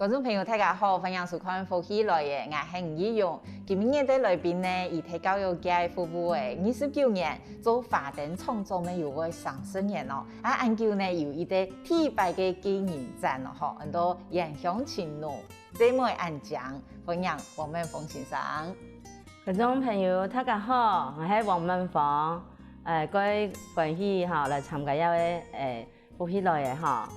观众朋友大家好，欢迎收看福喜来嘅，我係吳依容。今日嘅來賓呢，義體教育界服務嘅29年，做華燈創作呢有個30年咯。研究呢有一啲100嘅經營站咯，嗬，很多影響前路，這麼安講，歡迎黃文鳳先生。觀眾朋友大家好，我係黃文鳳，各位歡喜嚇來參加一位福喜來嘅嚇，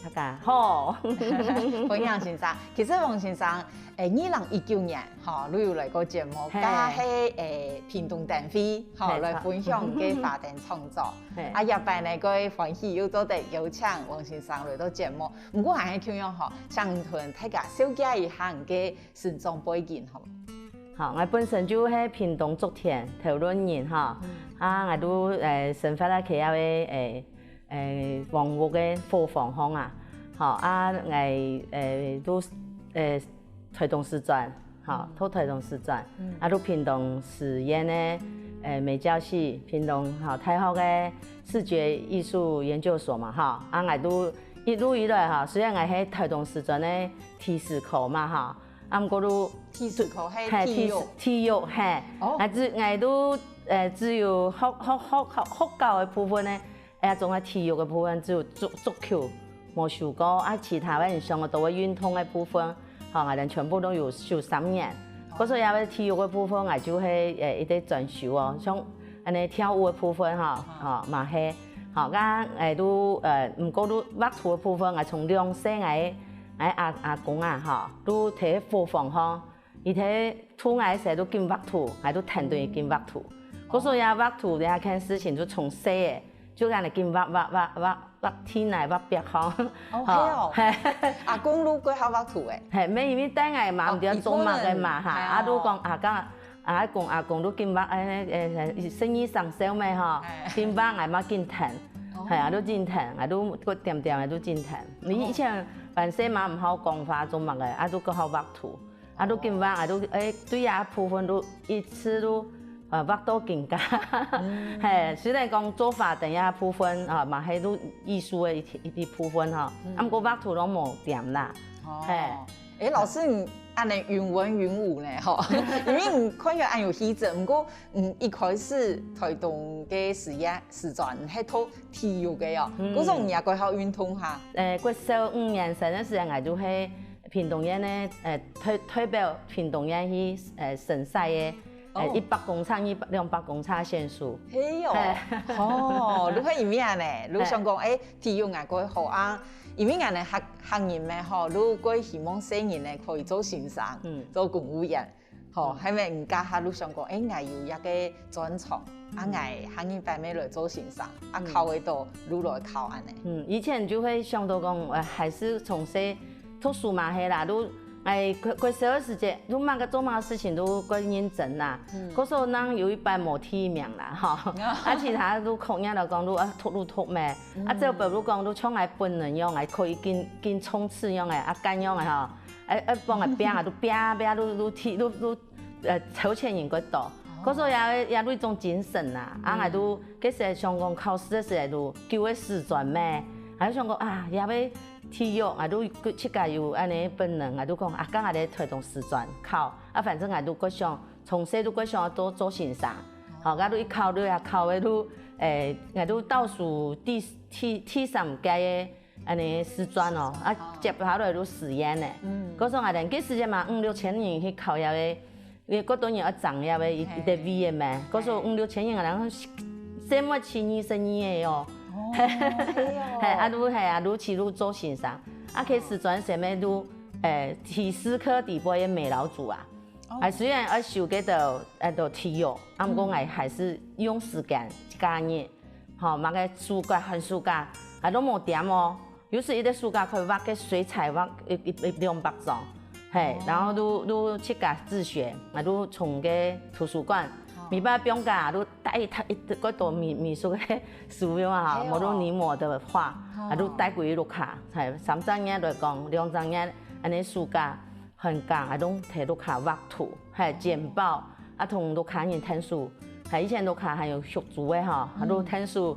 大家好，歡迎先生。其實黃先生，2019年嚇，你有來個節目，加係屏東燈會嚇來分享嘅華燈創作。入邊呢個歡喜又多啲邀請黃先生來到節目。不過係咁樣嚇，想同大家了解一下嘅成長背景好。好，我本身就喺屏東竹田頭崙人嚇，我都生活喺佢有黃屋嘅貨房巷啊，好我都推動師專，好都推動師專，都屏東實驗嘅美教系，屏東好大學嘅視覺藝術研究所嘛，哈，我都一路以來哈，雖然我喺推動師專嘅體適課嘛，哈。咁嗰度體適課係體育係，我都只有學教嘅部分咧，仲係體育嘅部分只有足球冇受過，其他嘅上個都係運動嘅部分，我哋全部都有修3年。嗰時有嘅體育嘅部分，我就係一啲專修哦，像安跳舞嘅部分嘛係，我都唔過都畫圖嘅部分，我從2歲阿公啊，都睇貨房嗬，而睇圖成日都見畫圖，都團隊見畫圖。嗰時候畫圖，你看事情就從細嘅，就咁嚟見畫天嚟畫壁嗬。係阿公都過考畫圖嘅。係咩？因為等下嘛唔點做嘛嘅嘛嚇，都講阿公都見畫生意上銷咩嗬，見畫嘛見騰，係都見騰，都個點都見騰。你以前凡事嘛唔好講話做乜嘅，都個好畫圖，都見畫，都對啊部分都一次都畫到更加，係雖然講做法等下部分嘛係都藝術嘅一啲部分嗬，個畫圖都冇點啦。老師你按你雲文雲武呢？因為唔可以按有氣質，不過一開始推動嘅時段係做體育嘅哦，嗰種唔係過考運動嚇。過15年前嘅時候，我就喺屏東縣咧推表屏東縣去省賽嘅100公尺、200公尺選手。係哦，你可以咩呢？你想講體育我過好啊？因為我哋行業咩嗬，如果希望新人咧可以做先生，做公務員，嗬，係咪唔家下都想講，我要一個專長，我行業方面來做先生，考得到，如來考安尼。以前就會想到講，還是從細讀書嘛係啦，都過小嘅時節，都乜個做乜事情都過認真啦。嗰時候呢有一班冇提名啦，嗬，其他都學人嚟講都讀咩，即係比如講都將來本能樣，可以見衝刺樣嘅，幹樣嘅嗬，幫佢拼都拼都提都抽籤人個多。嗰時候也都一種精神啦，我都嗰時想講考試嘅時候都叫佢師專咩，我想講也要體育，我都自家有安尼本能，我都講剛我哋推動師專考，反正我都個想從細都個想做先生，我都一考都也考嘅都我都倒數第3屆嘅安尼師專哦，接下來都實驗嘅，嗰時候我哋嗰時間嘛5、6千人去考下嘅，嗰當然要漲下嘅一個 V 嘅咩，嗰時候5、6千人我哋什麼7年12嘅哦。都去都做先生，佢師專上面都體適課底部嘅美勞組啊，雖然我修嘅都體育，不過我還是用時間加熱，嘛個暑假寒暑假都冇點哦，有時一個暑假可以畫個水彩畫200張，然後都自家自學，都從個圖書館。米巴不用噶，都帶嗰度美術嘅書樣啊，冇都黏膜的畫，都帶過去錄卡，係3張嘢來講，2張嘢，安尼暑假寒假都睇錄卡畫圖，係簡報，同錄卡人聽書，係以前錄卡還有學組嘅哈，都聽書，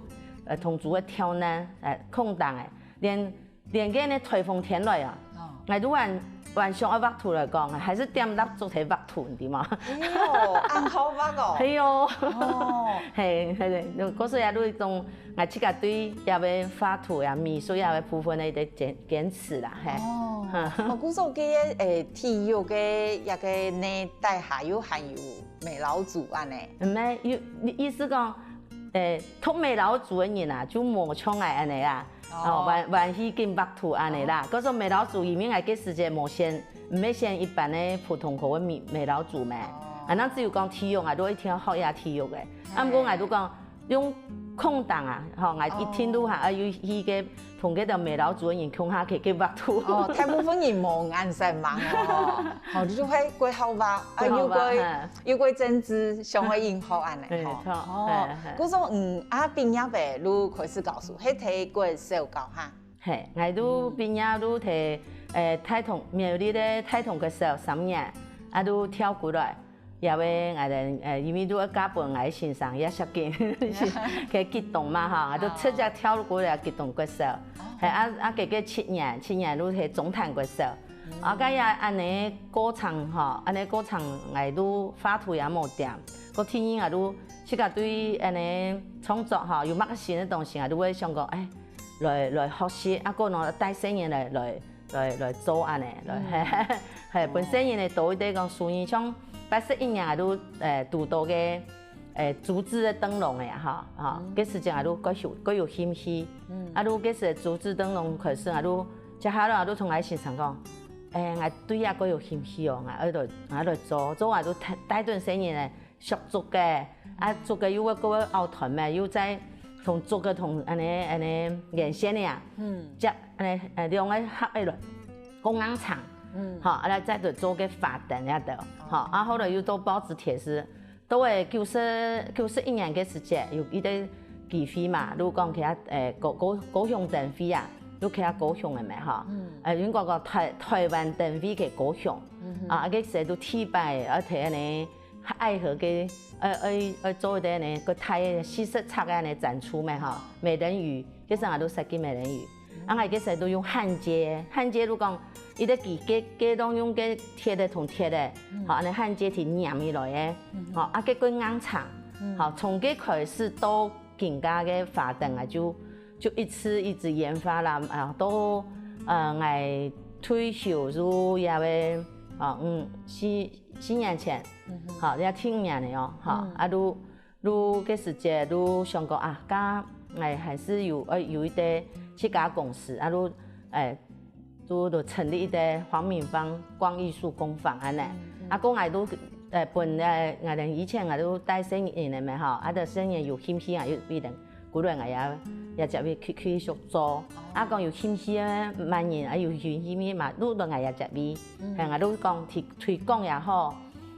同組嘅挑難，空檔嘅，連個呢颱風天來啊，我都晚上要画图来讲，还是点蜡烛来画图，对吗？哎呦，按好画哦。系哦，哦，系系，嗰时也都种，我自己对也要画图呀、美术也要部分的坚持啦，嘿。哦，我估说嘅体育嘅一个呢，带下有含有美劳组安尼。唔系，意思讲，读美劳组的人啊，就无像爱安尼啦。哦，玩去跟画图安尼啦。嗰时美劳组里面系嘅时间无限，唔系先一般的普通课的美劳组咩。啊，咱只有讲体育啊，都一定要学下体育的。啊，不过我都讲用空档啊，吼，我一天都还要去个同嗰条美劳组的人空下去画图。哦，大部分人无眼神忙哦，好，你就会过好画，啊，又过政治，上会应好安尼吼。哦，嗰种啊，毕业呗，你开始教书，迄睇过小教哈。系，我都毕业都睇太同苗栗的太同个小3年，啊都跳过来。也为我哋因为都加本我先生也设计，佢激动嘛哈，都直接跳过来激动歌手，系佢7年都係總彈歌手，家也安尼歌唱哈，安尼歌唱我都畫圖也冇掂，個天音我都自己對安尼創作哈，有乜個新嘅東西我都會想講，來學習，啊個喏帶新人來做安尼，係本身人哋多啲講屬於像。81年我都讀到嘅組織嘅燈籠嘅哈，嗰時陣我都各有興趣，啊都嗰時組織燈籠開始我都接下來我都同我先生講，我對啊各有興趣哦，我嚟做我都帶頓些年咧學做嘅，啊做嘅要個樂團咩，要在同做嘅同安尼連線嘅啊，即安尼兩個合起來公安場。好，啊來再就做個法燈一度，好，啊後來又到報紙貼士，都係91年嘅時節，有一啲機會嘛，如講其他高雄燈會啊，都其他高雄嘅咩嚇，因嗰個台灣燈會嘅高雄，啊嗰時都提擺，而且呢愛河嘅做啲呢個台40冊嘅呢展出咩嚇，美人魚，嗰時我都設計美人魚，啊我嗰時都用焊接都講。伊咧機當用嘅鐵的同鐵的，好，安尼焊接係黏起來嘅，好，啊，結果硬長，好，從佢開始到更加嘅發展啊，就一直研發啦，啊，到我退休就也會，4年前，好，也聽年嘅哦，好，啊，都嗰時節都想講啊，家我還是有一啲這家公司，啊，都都成立一個黃明芳光藝術工坊安尼，啊，個我都本我哋以前我都帶生意嚟咪嗬，啊，啲生意有興趣啊，有必定，古來我也就會去學做，啊，講有興趣啊，萬人啊有興趣嘛，都我也就會，係我都講推廣也好，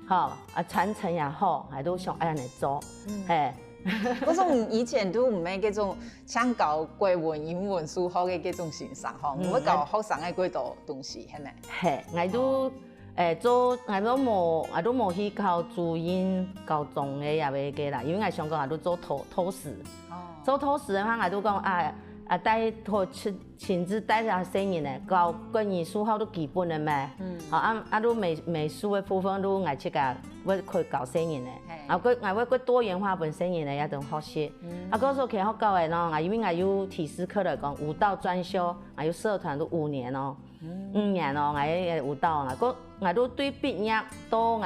嗬，啊傳承也好，我都想安尼做，係。嗰種以前都唔係嗰種想教國文、英文、數學嘅嗰種形象，嗬，唔會教學生嘅嗰度東西，係咪？係，我都做，我都冇去考注音高中嘅也未嘅啦，因為我想講我都做土師，做土師嘅話我都講帶親自帶下生人咧，教國語、數學都基本嘅咩，都美術嘅部分都我自己會去教生人咧。我會多元化本身人咧一種學習，嗰時候其實學教嘅咯，因為我有提示課嚟講舞蹈專修，我有社團都5年咯，5年咯，我嘅舞蹈我都對畢業到我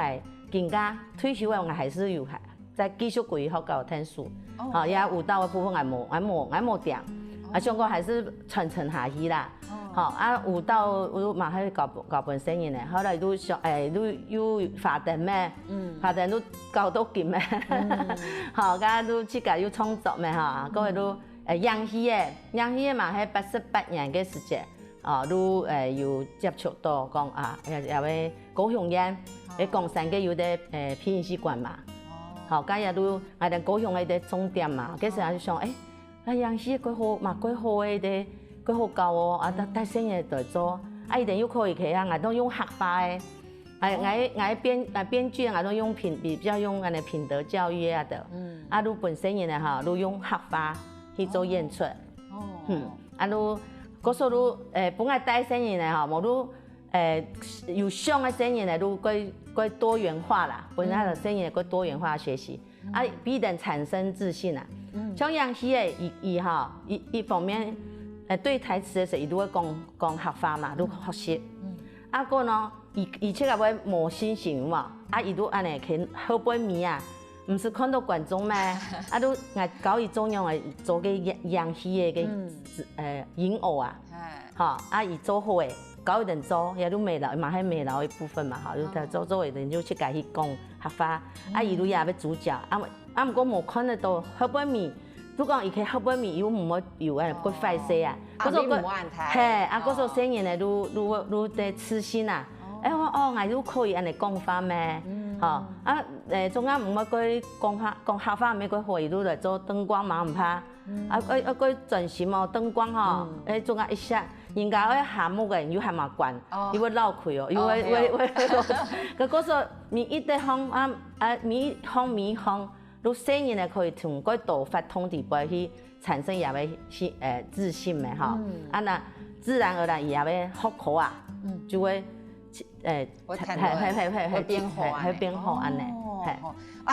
更加退休嘅我還是有再繼續繼續學教聽書，也舞蹈嘅部分我冇掂，上個還是傳承下去啦。好啊，舞蹈我嘛喺教本身人咧，後來都上都要發展咩，發展都教到勁咩，好，家都自己要創作咩嚇，嗰個都養戲嘅嘛喺88年嘅時節，都有接觸到講又會高雄人，喺岡山嘅有啲偏戲館嘛，好，家也都我哋高雄嘅啲重點嘛，嗰時我就想養戲幾好嘛，幾好嘅啲。佢好教哦，帶生嘢嚟做，一定要可以佢我都用黑化嘅，我編劇我都用比較用品德教育的，都本身人咧都用黑化去做演出，都嗰時候都本來帶生人咧我都有上的生意呢，都归多元化啦，本来的生意归多元化学习，必定产生自信啊。像杨希的伊方面，对台词的时候，伊都会讲合法嘛，都学习。个呢，伊且个要磨心性嘛，伊都安尼去喝杯米啊，唔是看到观众咩？都爱搞伊种样的做个杨希的引偶啊，伊做好诶。搞一点做，也都美劳，嘛系美劳一部分嘛，就做一点就去甲伊讲合法，伊都也要主角，毋过无看得到喝杯米，如讲伊去喝杯米，伊唔好有个快些啊，嗰种嗰种声音呢，都在痴心啊，我都可以安尼讲法咩？中间唔要佢讲合法，咪佢可以都来做灯光嘛，唔怕，佢转型哦，灯光吼，中间一下。人家嗰項目嘅要係嘛慣，要會撈佢哦，要會，嗰時咪一啲行米行，都聲音咧可以從嗰度發通地背去產生也會自信嘅嚇，那自然而然也會學口啊，就會會變好安尼。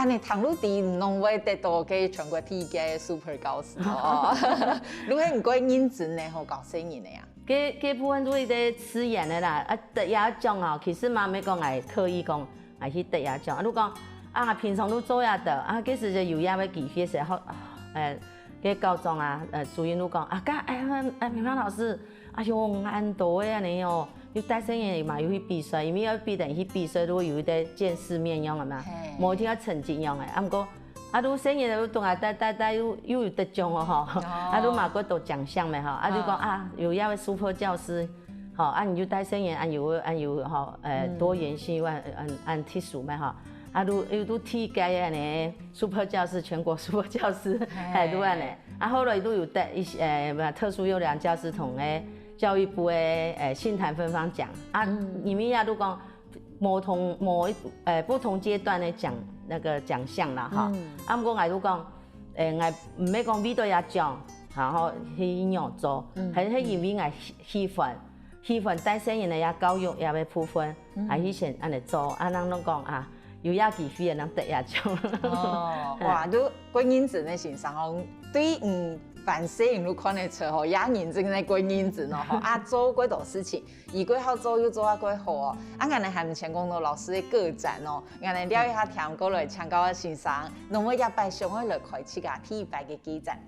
你唐魯迪攏會得到嘅全國第一個 super 教師哦，如果唔該認真咧，好搞聲音嘅呀。基部分都係啲詞言嘅啦，得也獎哦，其實嘛咪講係刻意講係去得也獎，如講平常都做也得，幾時就有也要記嘅時候，嘅高中主任都講平常老師，按多嘅你哦，要帶生嘢嘛要去比賽，因為要必定去比賽都會有啲見世面樣嘅嘛，冇聽個成績樣嘅，唔過。都生意都同帶有得獎哦嗬，都嘛嗰度獎項咪嗬，就講有一位 super 教師，你就帶生意，有多元性按特殊咪嗬，都體解嘅呢 super 教師全國 super 教師都安尼，後來都有得一些特殊優良教師同嘅教育部嘅杏壇分發獎，你們也都講不同階段嘅獎。那個獎項啦，哈，不過我都講，我唔係講邊度有獎，然後去樣做，係因為我喜歡帶生人嘅也教育也要部分，係以前安尼做，人都講有也機會能得也獎。哇，都關認真嘅欣賞哦，對凡事人都看得出吼，也認真嘅關認真哦，做幾多事情，而幾好做又做啊幾好哦，我哋係唔前講到老師嘅個展哦，我哋了一下聽過來參考嘅欣賞，那麼一擺上去來開始個第一擺嘅記展。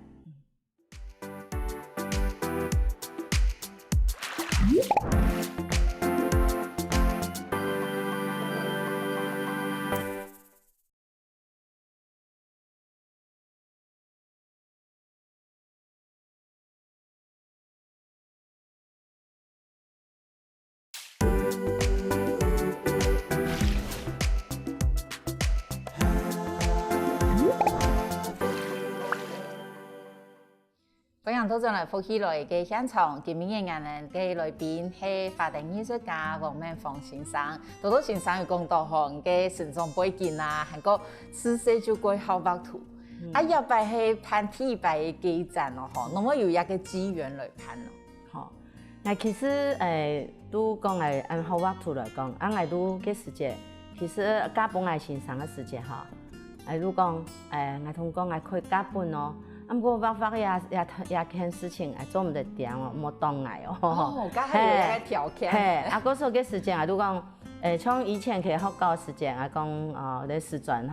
歡迎到進來福喜來嘅現場，今日嘅嘅來賓係法定藝術家黃明芳先生。多先生有講到佢嘅成長背景啊，係個自細就過學畫圖，一擺係辦第一擺嘅記展咯，嗬，那麼有一個機緣來辦咯。好，其實都講按學畫圖來講，我都嘅時節，其實加本係先生嘅時節嗬，都講我同講我可以加本咯。不過畫畫也件事情做唔得掂哦，冇當愛哦。家下有一個條件。嗰時候嘅時間都講，像以前去學校時間講啲時陣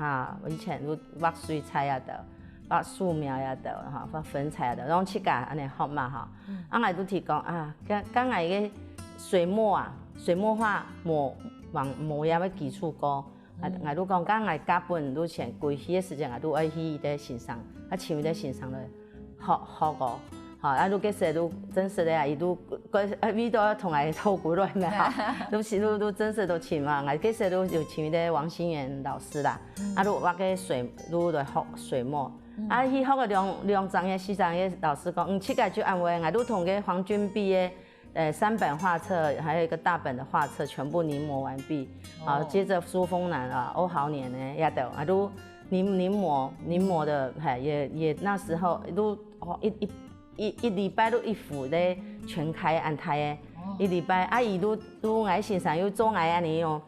以前都畫水彩也得，畫素描也得畫粉彩也得，然後去家安尼學嘛我都提講剛才嘅水墨畫冇也要基礎高。我都講，剛才加本都前過去嘅時間，我都愛去啲欣賞，前面啲欣賞嚟學過，都幾時都真實咧，伊都邊度同我透過來咩都真實都前嘛，我幾時都有前面啲王心元老師啦，都畫嘅都來學水墨，去學個兩張嘅4張嘅老師講，去個就安慰，我都同個黃俊碧嘅。3本畫冊，還有一個大本的畫冊，全部臨摹完畢。接着蘇風南歐豪年呢，也都臨摹的，也那時候都一禮拜都一幅的全開安泰的，一礼拜啊，伊都爱身上有做爱安尼哦，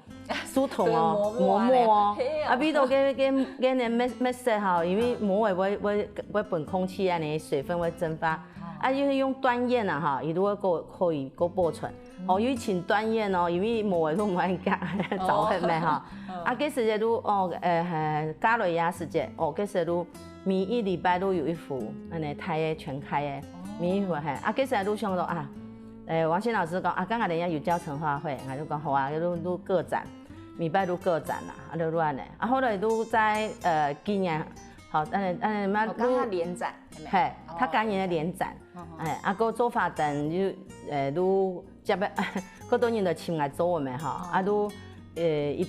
梳头哦，磨哦，啊，比如跟那没色哈，因为磨会本空气安尼水分会蒸发，啊，因为用断叶啊哈，伊都会可以保存。哦，因为请断叶哦，因为磨的都唔爱夹，走迄咩哈，啊，嗰时都加落牙时节，嗰时都每一礼拜都有一副，安尼开的全开的，每一副嘿，啊，嗰时都想到啊，王鑫老师讲啊，刚才人家有教成花会，我就讲好啊，都各展，每拜都各展啦，啊，都安尼，啊，后来都在今年，好，嘛都联展，嘿，他今年的联展，哎，啊，个做法等就都。接个，好多人都请来做我们哈，啊都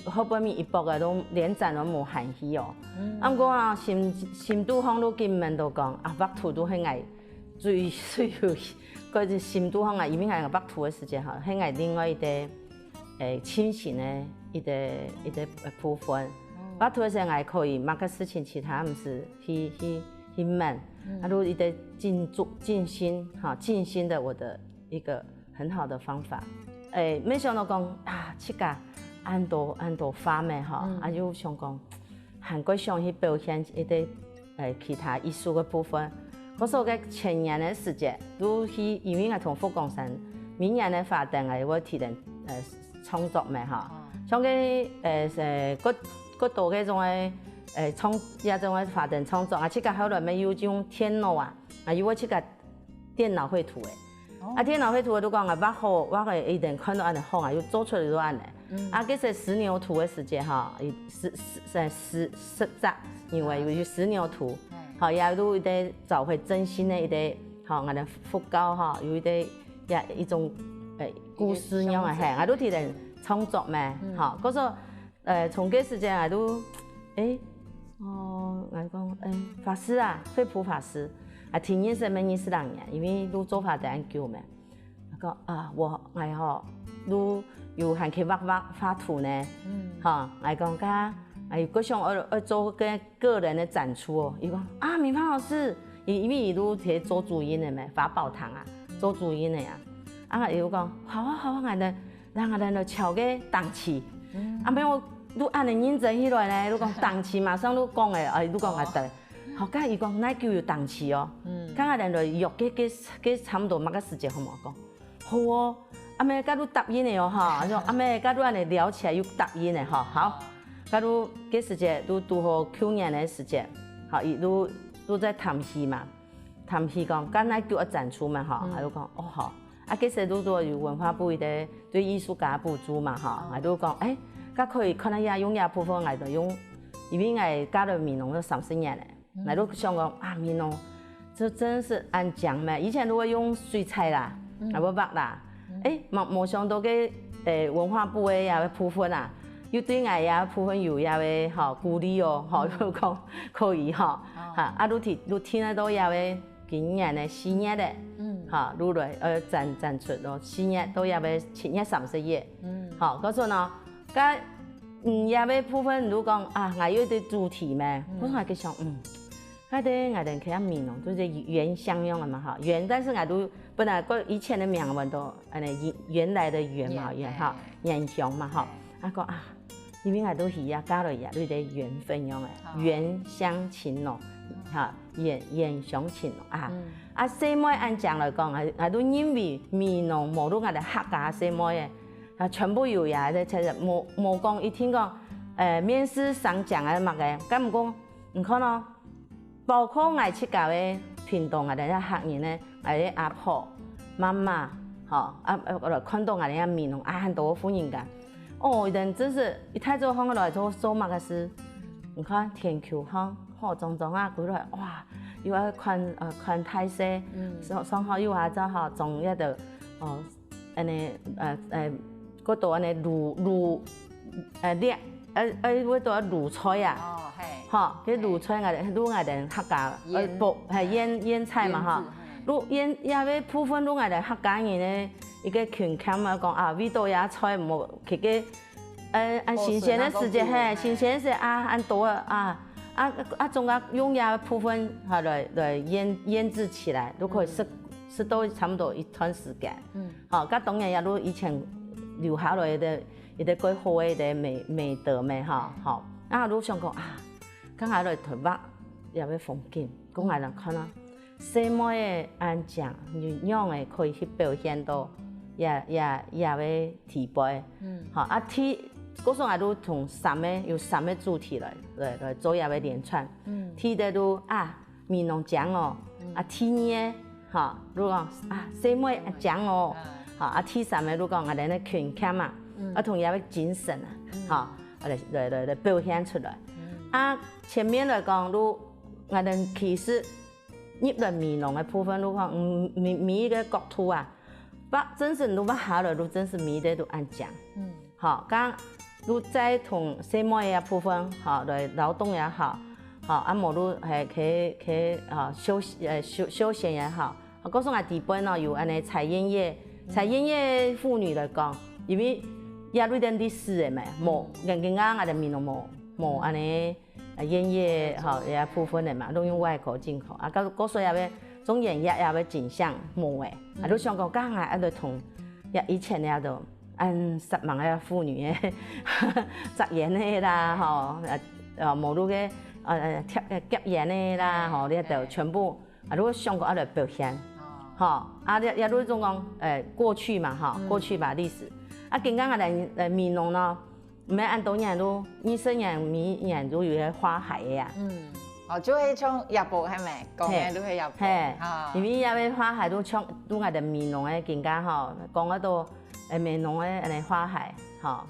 好半面一博个都连展都无限期哦。啊，不过啊，新都方都根本都讲啊，北土都很爱最需要，个是新都方啊，因为系个北土的时间哈，很爱另外一个清醒的一个部分。北土的时候还可以，某个事情其他唔是去慢，啊都一个静心的我的一个。很好的方法，没想到讲啊，这个按多发咩哈，啊又想讲，韩国想去表现一啲其他艺术的部分。可是我嘅前年的时间，都去因为我同福冈山明年的发展我提点创作咩哈，像嘅嗰度嘅种也种嘅发展创作啊，这个后来咪有种天脑啊，有我这个电脑绘图诶。啊，电脑绘图都讲啊，我个一定看到安尼好啊，又做出来都安尼。啊，这是石牛图的时间哈，实在，因为有石牛图，好也都一啲找回真心的一啲，好我哋复高哈，有一啲一种故事样啊，系，我都提人创作咩，好，嗰时从嗰时间我都我讲法师啊，惠普法师。啊，听认识没认识人呀？因为都做法在研究嘛。讲啊，我都有还去画图呢。哈，讲他各项做个人的展出哦。伊讲啊，明芳老师，因为伊都提做主音的嘛，法宝堂啊，做主音的呀。啊，伊讲好啊，让我就敲个档期。啊，没有都按你认真起来呢，都讲档期马上都讲的，都讲啊对。好，甲伊讲，那叫有档期哦。刚下人就约几差不多某个时间，好冇讲。好哦，阿妹甲都答应的哦哈，阿妹甲都安尼聊起来又答应的哈。好，甲都几时间都好去年的时间，好，伊都在谈戏嘛，谈戏讲，刚那叫我展出嘛哈，还都讲哦好，啊几时都有文化部的对艺术家补助嘛哈，还都讲甲可以可能也用也部分，我就用，因为我加入闽农都30年嘞。那都想讲啊，闽农，这真是安讲嘛。以前都会用水彩啦，啊不白啦，冇想到嘅文化部嘅也部分啊，要对我也部分有也会吼鼓励哦，吼就讲可以吼，啊都听得到也会今年的4月的，哈，如来展出咯，4月都也会7月30日，好，嗰阵呢，咁也会部分如讲啊，我有啲主题咩，我还去想嗰啲我哋其他闽农都是原乡用的嘛哈，原，但是我都本来个以前的名文都原来的原嘛原哈，原乡嘛哈，啊个啊，因为我都是呀加落呀都係緣分用的，原鄉情濃，哈，原鄉情濃啊，細妹按講來講，我都因為闽農冇到我哋客家細妹嘅，全部有呀，其實冇講一聽講面試上講嘅乜嘅，咁唔講唔可能。包括我去教的屏東，我哋啲客人咧，我哋阿婆、媽媽，嗬，我來看到我哋啲闽農很多歡迎㗎。哦，人真是一太早放來做乜嘅事，你看天橋巷，好種種啊，佢來哇，又要看泰式，上好又話就好，仲一度哦，嗰度安尼滷叻，嗰度滷菜啊。哈，啲卤菜我哋都我哋客家，煲係腌菜嘛哈，卤腌也要部分都我哋客家人咧一個群腔啊講啊，味道也菜冇佢嘅按新鮮的時間係新鮮是按多中間用也部分哈來醃製起來都可以食是都差不多一段时间。好，甲当然也都以前留下来的一个几好的一个美德咩哈，好，啊，都想讲啊，刚下来台北也要风景，讲下人看啊，什么的安讲，样的可以去表现到，也要提拔。好，啊提。嗰时我都同有三个主题来做一个连串，提的都啊面容讲哦，啊提呢，哈，如讲啊什么讲哦，哈啊提三个如讲我哋咧群腔嘛，啊同一个精神啊，哈，来表现出来。啊前面来讲都我哋其实入嚟面容嘅部分都讲每一个角度啊，真是都下来都真是每的都按讲，好刚。都在同什么嘅部分，好来劳动也好，好啊无都系去休闲也好，嗰种啊地方呢有安尼采烟叶妇女来讲，因为也有点历史嘅嘛，无人家我哋面容无安尼烟叶好也部分嘅嘛，都用外国进口啊，嗰所也要种演也要景象无诶，啊都想讲刚下啊，就同以前咧都。按10万个妇女嘅扎眼嘅啦，吼，无路嘅夹眼嘅啦，吼，你就全部啊，如果香港来表现，吼，啊，也都种讲过去嘛，哈，过去吧历史，啊，更加嚟面容呢，唔係按多年都醫生人面人都有嘅花海嘅呀，哦，就係從日本係咪？講嘅都係日本，因為因為花海都搶都我哋面容嘅更加吼，講得到。美濃嘅安尼花海，吼，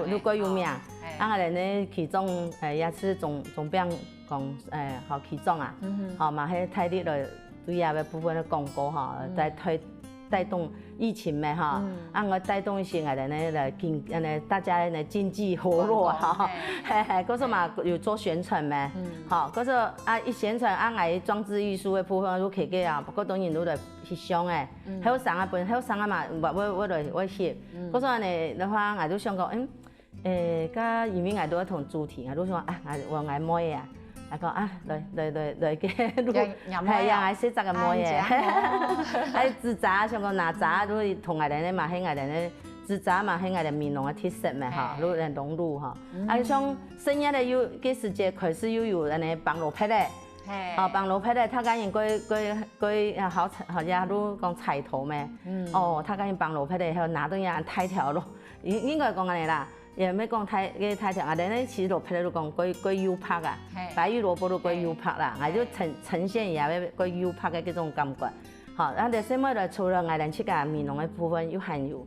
如果有名，啊，我哋呢其中也是總編講好其中啊，好嘛，喺睇啲來對下嘅部分嘅廣告吼，帶動疫情咩哈，啊我帶動一些我哋呢來大家呢經濟活絡哈，嗰時嘛有做宣傳咩，好，嗰時啊一宣傳啊我裝置藝術嘅部分都企嘅啊，不過當然都來翕相誒，喺上啊本喺上啊嘛，我來翕，嗰時呢的話我都想講，加因為我都同主題，我都想啊我妹啊。啊講啊，來嘅，係啊，係識得嘅冇嘢，係紙紮上個拿紮都同我哋咧嘛，喺我哋咧紙紮嘛，喺我哋面容嘅特色嘛嚇，都嚟融入嚇。啊，像深夜咧有嘅時節開始又有人哋綁羅匹咧，哦綁羅匹咧，他講佢好似都講彩頭咩？哦，他講綁羅匹咧，佢拿到嘢太條咯，應該講緊嚟啦。也咩講太條，我哋呢其實羅皮都講歸優拍啊，白玉蘿蔔都歸優拍啦，我就呈現也係歸優拍嘅嗰種感覺。好，然後什麼咧？除了我哋出嘅面容嘅部分，又含有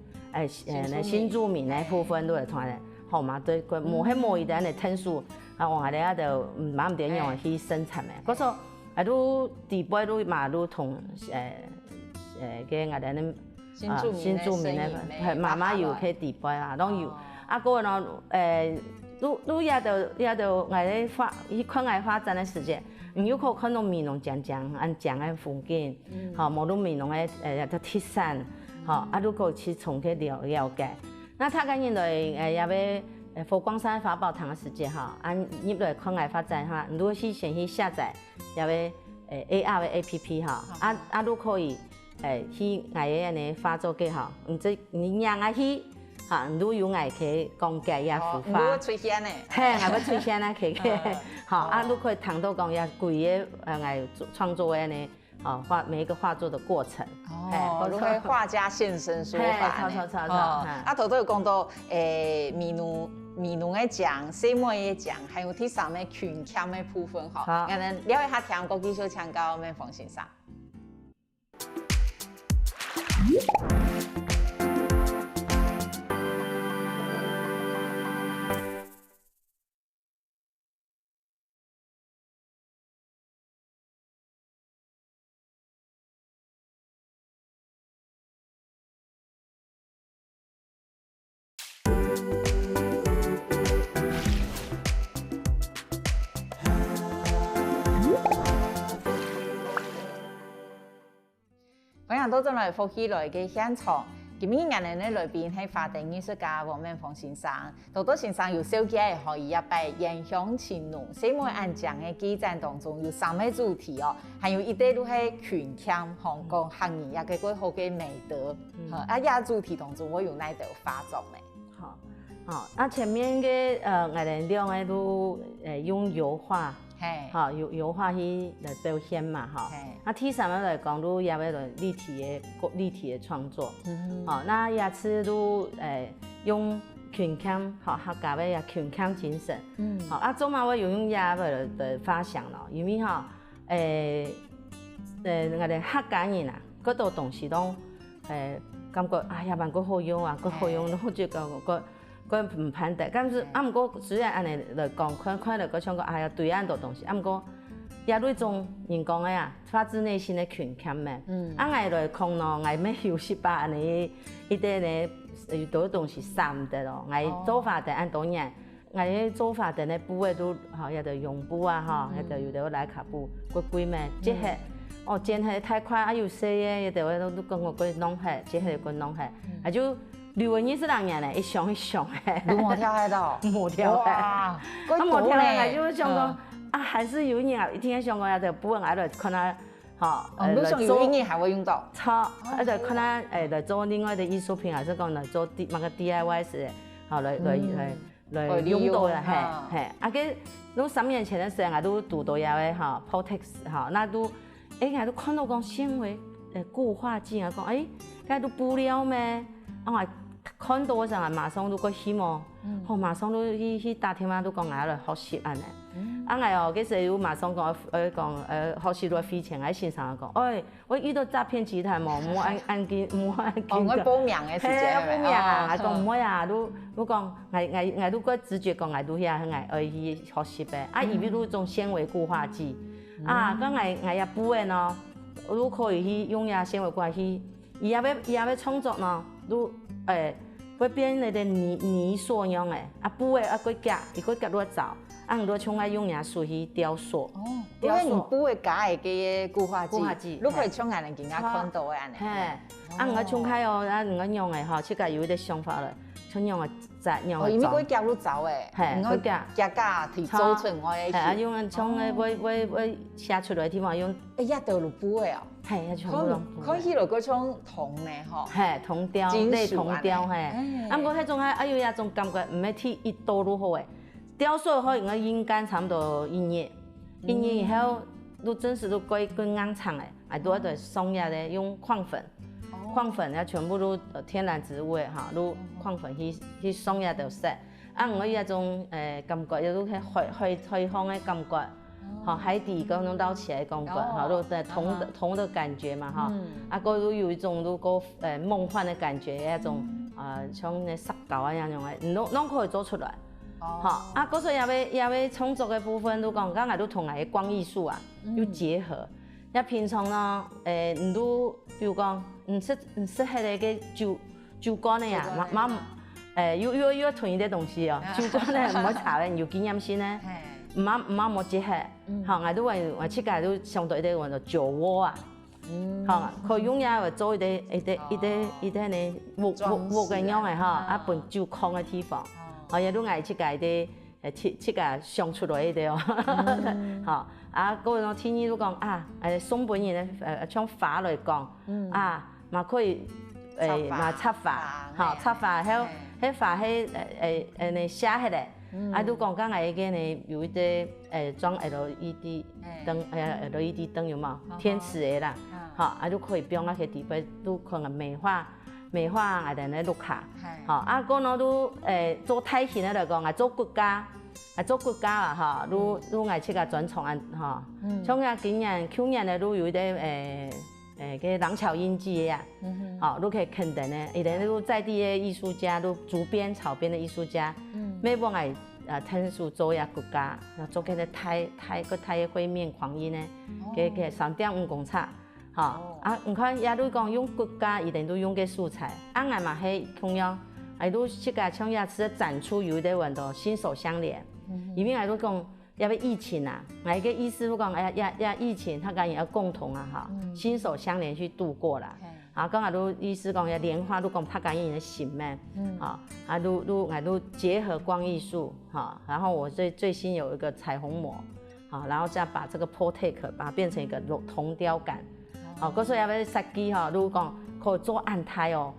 新住民嘅部分都係同我哋，好嘛？對，佢冇一點嘅特殊，啊，我哋啊就唔點樣去生產嘅。嗰時啊都地杯都嘛都同嘅我哋呢新住民咧，係慢慢有去地杯啊，當有。啊，個呢，都也就我哋看我發展的時間，有可看到面容講按講嘅風景，好，冇到面容嘅特產，好，啊，都可去從佢了解。那他講來也要佛光山法寶堂嘅時間哈，按入來看我發展哈，如果先去下載也要AR 嘅 APP 哈，啊都可以去我嘅呢發作嘅哈，你讓我去。嚇，都有藝去講解也孵化，我出現咧，係，我要出現咧佢，好，啊，都可以談到講也貴嘅藝創作嘅呢，畫每一個畫作的過程，如何畫家現身說法呢？啊，頭都有講到面容嘅講，什麼嘅講，還有第三個群腔嘅部分，哈，我哋了解下聽過繼續請教我們馮先生。我想到咗來福建來嘅現場，今日我哋呢來賓係發展藝術家黃明峰先生，多多先生有小記嘅可以一擺影響情濃，所以我按講嘅記載當中有3個主題哦，還有一啲都係群腔香港客語也個好嘅美德，也主題當中我有哪度發作呢？好，前面嘅我哋兩個都用油畫。好，油畫去來表現嘛，哈。第三個來講，都也為了立體的創作。好，那也次都用群腔，好客家嘅也群腔精神。好，做嘛我又用也為了發想咯，因為哈，我哋客家人啊，嗰度東西都感覺哎呀，蠻個好用啊，個好用，我覺得佢唔攀得，但是毋過雖然安尼來講，看嚟個像個哎呀對岸多東西，毋過也對種人講嘅啊，發自內心的群腔咩，我來講咯，我咩休息吧，安尼一啲呢有多東西散得咯，我做法的按多年，我啲做法的呢布嘅都嚇，有啲絨布啊嚇，有啲萊卡布，貴咩，即係剪係太快啊，有細嘅，有啲都跟我佢弄係，即係佢弄係，啊就。劉文義是啷樣呢？一上嘿，都冇跳喺度，冇跳嘿。啊，冇跳嘿，就想講啊，還是有人啊，一聽想講啊，就不問啊，就可能嚇，路上有人還會用到。錯，啊就可能來做另外的藝術品，還是講來做乜個 DIY 是，好來用到嘅，係。啊個，都3年前的時候，我都讀到有嘅嚇 Potex 嚇，那都我都看到講纖維固化劑啊，講嗰都布料咩？我看到嗰陣啊，馬上都個希望，馬上都去打電話都講我來學習安尼。我嗰時又馬上講學習到費錢，喺線上講，我遇到詐騙集團冇按件。我報名嘅時間。報名啊，講唔會啊，都講我都個直覺講我都去學習嘅。而邊都種纖維固化劑，咁我也補嘅咯，我都可以去用呀纖維固化劑，也要創作咯。都會變你哋泥塑樣誒，布誒個夾，伊個夾都找，很多像我用嘢水去雕塑。因為你布誒夾嘅固化劑，你可以像人哋更加看到誒安尼。係，我像開我用誒吼，即個有啲想法嘞，像用誒紮用誒。因為個夾都找誒，係個夾提做成我誒。係，用像我寫出來嘅地方用。一道路布誒哦。係，全部都可以落嗰種銅咧，嗬。係銅雕，類銅雕係。不過迄種有一種感覺，唔係睇一刀都好誒。雕塑可以我應該差唔多1年以後都真是都歸硬廠誒，都係松下咧用礦粉啊全部都天然植物誒嚇，都礦粉去松下就食。我有一種感覺，有種開放嘅感覺。好，海底嗰種撈起來感覺，好都銅的感覺嘛，哈，個都有一種都個夢幻的感覺，一種像那石膏啊樣樣嘅，攏可以做出來，好，嗰時也要創作嘅部分都講，剛才都同埋光藝術啊有結合，平常呢，你都比如講，唔識迄個酒乾的呀，要囤一啲東西哦，酒乾咧唔好炒嘅，有經驗先咧。唔冇結合，嚇我都話設計都相對啲話就酒窩啊，嚇佢用嘢做一啲呢木嘅樣嘅嚇，一本酒礦嘅地方，我亦都愛設計啲設計想出來一啲哦，嚇嗰種天意都講松本人咧從法來講，嘛可以嘛插法，嚇插法喺法喺你寫起嚟。都講緊係嘅呢，有一啲裝 LED 燈，LED 燈有冇？天使嘅啦，嚇，都可以變啊，佢地方都可能美化我哋呢錄卡，嚇，嗰個都做體現嚟講，做國家啊，嚇，都係設計專創啊，嚇，像啊今年去年咧都有一啲嘅廊橋印記呀，都可以肯定呢，而且都在地嘅藝術家，都竹編、草編的藝術家，每幫係聽數做呀國家，做嘅咧太灰面狂印呢，嘅3.5公尺，唔看也都講用國家一定都用嘅素材，我嘛係同樣，都設計像也是展出有啲運動新手相連，因為都講。因為疫情啊，我嘅意思都講，疫情，大家也要共同啊，哈，攜手相連去度過啦。啊，讲啊，愈意思讲遐莲花，愈讲较感应的形咩，啊，愈结合光艺术，哈，然后我最新有一个彩虹膜，好，然后再把这个 Protect 把它变成一个铜雕感，好，嗰所以要设计哈，愈讲可以做暗胎哦，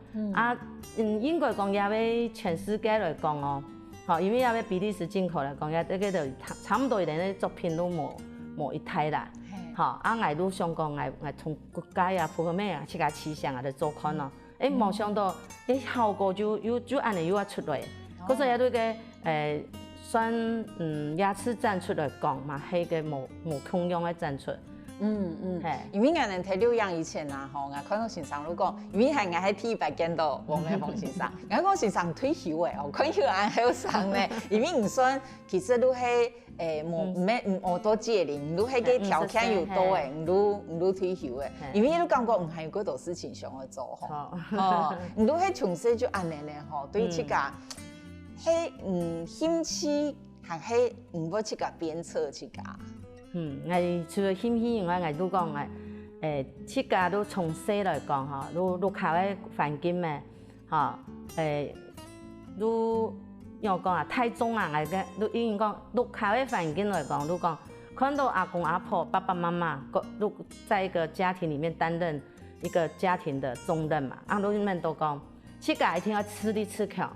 英国讲也要全世界来讲哦，好，因为也要比利时进口来讲，也这个就差不多一点的作品都无一胎啦。好，我愈想讲，我从国家啊、普咩啊、去甲市场啊来做看咯。没想到，效果就安尼又啊出来。嗰时也对个算牙齿展出来讲嘛，迄个无空用的展出。因为我能睇6样以前啊，吼，我看到先生如讲，因为系我喺 TV 见到王美凤先生，我讲先生退休诶，哦，看起来好生咧，因为唔算，其实都系无多戒龄，都系个条件又多诶，唔都退休诶，因为都感觉唔系有嗰度事情想要做吼，唔都系从小就安尼咧吼，对这个，系兴趣，还系唔要去个鞭策去个。我除了兴趣以外，我都讲这个都从小来讲哈，都靠喺环境咩，哈，都要讲啊，太重啊，都因为讲都靠喺环境来讲，都讲看到阿公阿婆、爸爸妈妈都在一个家庭里面担任一个家庭的重任嘛，都们都讲，这个一定要吃力吃巧，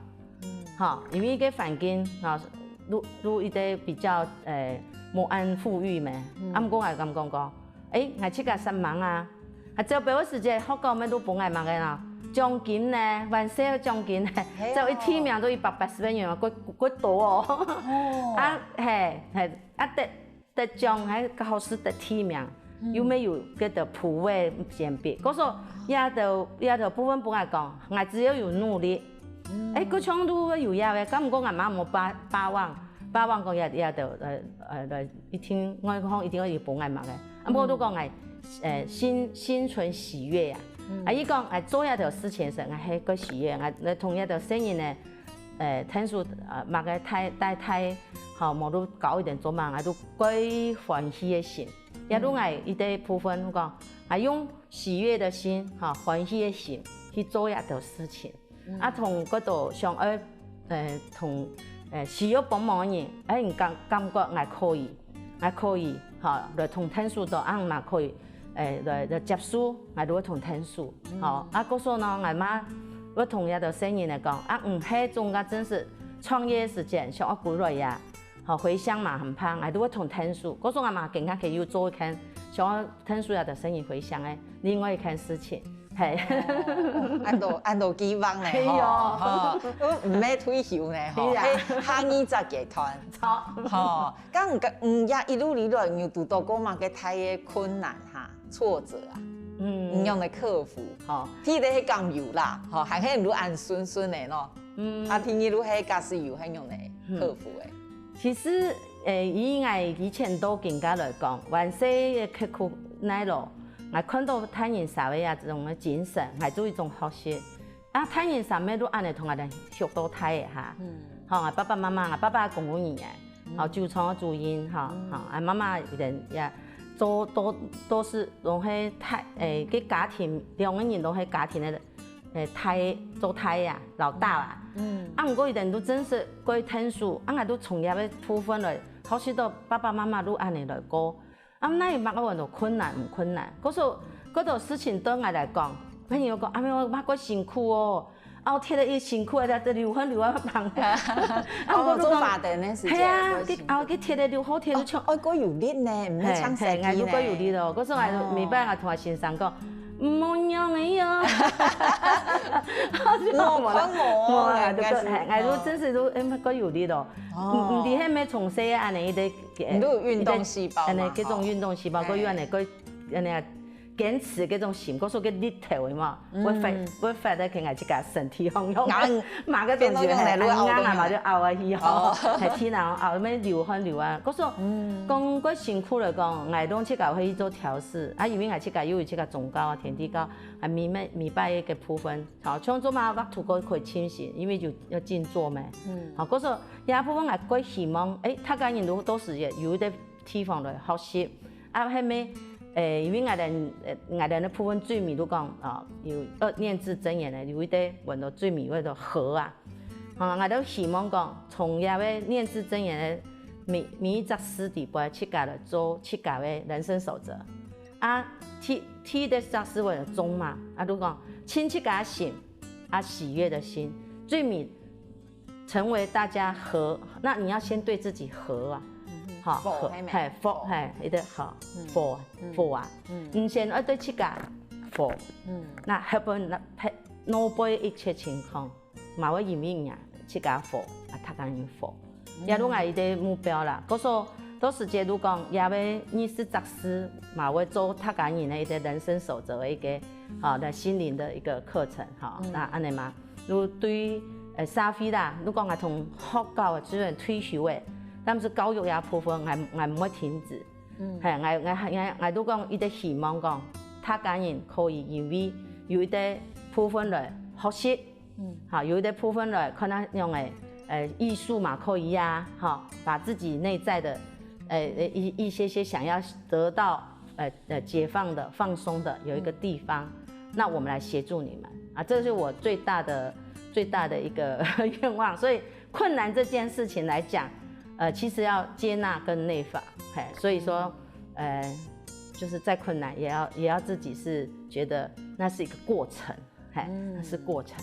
哈，因为个环境啊，都一个比较无安富裕咩，毋过我咁讲，我这个三忙啊，就俾我时间好讲咩都帮我忙嘅啦，奖金呢，万岁奖金呢，就一天命都180万元啊，几多哦，得奖喺考试得天命，有没有嗰度普惠鉴别？嗰时也就部分帮我讲，我只要有努力，嗰种都有嘢嘅，咁唔过我妈冇巴望。巴望讲也就一天我讲一定要帮我忙嘅，我都讲心存喜悦呀，伊讲做一条事情时，我系个喜悦，我同一条生意呢，听说买个太好，冇都搞一点做嘛，都归欢喜的心，也都一啲部分讲，用喜悦的心，欢喜的心去做一条事情，同嗰度上同。需要帮忙的人，感觉我可以，来同听书度，嘛可以，来接书，我都会同听书，嗰时候呢，我妈我同一条生意来讲，迄种个真是创业时间，像我过来呀，回乡嘛很怕，我都会同听书，嗰时候我嘛更加可以做一件，像我听书一条生意回乡的另外一件事情。系，按到期望咧，吼，唔咩退休咧，吼，下20集团，吼，也一路来有拄到过嘛个太嘅困难哈，挫折啊，用来克服，吼，天咧迄咁有啦，吼，还很如安顺顺的咯，天一路迄驾驶有很用来克服的。其实，以前都更加来讲，万岁嘅刻苦耐劳。我看到太人社会啊，这种的精神，还做一种学习。太人上面都安尼同我哋学到太嘅哈。我爸爸妈妈，爸爸公务员嘅，就从我主因妈妈一定也做都是拢喺个家庭2个人都喺家庭的做太呀，老大啦。唔过一定都真是过听书，我都从业嘅部分来，好许多爸爸妈妈都安尼来过。那也冇我到困难唔困难，嗰度事情对我来讲，朋友讲，我妈个辛苦哦，我贴了伊辛苦的，流汗忙。我做法的呢是。系啊，佢贴了流好贴到唱，我有力呢，唔係唱死機呢。我有力咯，嗰時我未擺我同我先生講。唔用你哦，我都真是都個有力咯，唔啲係咩從細安尼啲，都有運動細胞嘛，嗰種運動細胞，佢有安尼堅持嗰種心，嗰種嘅力頭嘛，我發得佢係自己身體好用，馬個動作係啱啊嘛，就拗啊去吼，係天啊拗咩流汗流啊，嗰種講個辛苦嚟講，我都自己可以做調試，因為我自己有自己重高啊、田地高，係明白嘅部分，好，像做嘛畫圖個可以清晰，因為就要靜坐嘛，好，嗰種也部分我希望，他個人都是有啲地方嚟學習，係咩？因为我哋部分最美都讲有念字真言的，有一啲闻到最美叫做和啊。我都希望讲，从遐个念字真言的每一则诗底部去改了做去改为人生守则啊。T 的则诗为了中嘛，都讲亲去改心啊，喜悦的心最美，成为大家和。那你要先对自己和啊。好，和系佛系，一啲好佛啊，先要对自己佛，那后边那背一切情况，嘛会因为呀自己佛啊，他讲因佛，也拢系一啲目标啦。嗰时到时节都讲，也要20则诗，嘛会做他讲因的一啲人生守则的一个好的心灵的一个课程，哈，那安尼嘛，如对社会啦，如讲系从学校的资源推销的。但是教育也部分，我唔会停止。我都讲，伊哋希望讲，他家人可以因为有一啲部分来学习，有一啲部分来可能用艺术嘛可以呀，把自己内在的一些想要得到解放的、放松的有一个地方，那我们来协助你们啊，这是我最大的一个愿望。所以困难这件事情来讲。其实要接纳跟内放，所以说，就是再困难也要自己是觉得那是一个过程，那是过程。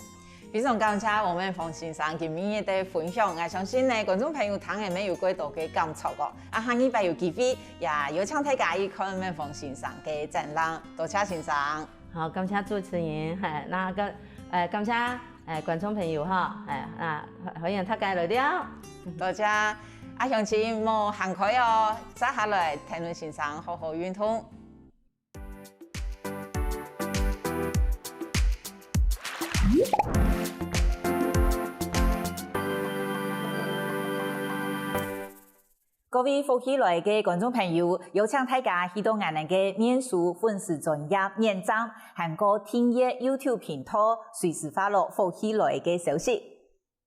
非常感谢我们冯先生今日的分享，我相信呢观众朋友听下面有几多嘅感触个，下礼拜有机会也有请大家去看我们冯先生嘅展览，多谢先生。好，感谢主持人，那个感谢观众朋友哈，欢迎大家来了，多谢。乡亲莫行开哦，接下来听论先生好好运动。各位福喜来嘅观众朋友，有请大家去到我哋嘅面书粉丝专页面站，韩国听业 YouTube 频道，随时发落福喜来嘅消息。